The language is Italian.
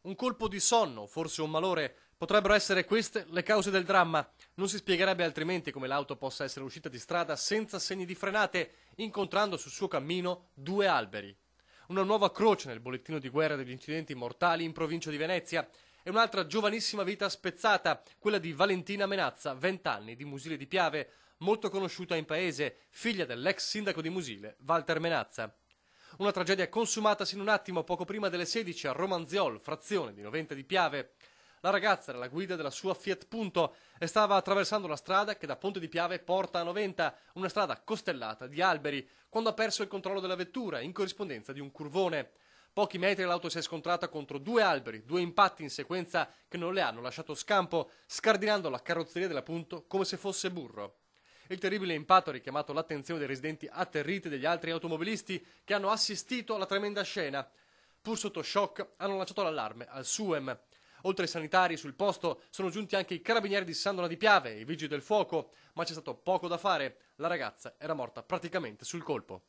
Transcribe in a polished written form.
Un colpo di sonno, forse un malore, potrebbero essere queste le cause del dramma. Non si spiegherebbe altrimenti come l'auto possa essere uscita di strada senza segni di frenate, incontrando sul suo cammino due alberi. Una nuova croce nel bollettino di guerra degli incidenti mortali in provincia di Venezia e un'altra giovanissima vita spezzata, quella di Valentina Menazza, 20 anni, di Musile di Piave, molto conosciuta in paese, figlia dell'ex sindaco di Musile, Walter Menazza. Una tragedia consumatasi in un attimo poco prima delle 16 a Romanziol, frazione di Noventa di Piave. La ragazza era alla guida della sua Fiat Punto e stava attraversando la strada che da Ponte di Piave porta a Noventa, una strada costellata di alberi, quando ha perso il controllo della vettura in corrispondenza di un curvone. Pochi metri l'auto si è scontrata contro due alberi, due impatti in sequenza che non le hanno lasciato scampo, scardinando la carrozzeria della Punto come se fosse burro. Il terribile impatto ha richiamato l'attenzione dei residenti atterriti e degli altri automobilisti che hanno assistito alla tremenda scena. Pur sotto shock hanno lanciato l'allarme al SUEM. Oltre ai sanitari sul posto sono giunti anche i carabinieri di Sandona di Piave e i vigili del fuoco, ma c'è stato poco da fare. La ragazza era morta praticamente sul colpo.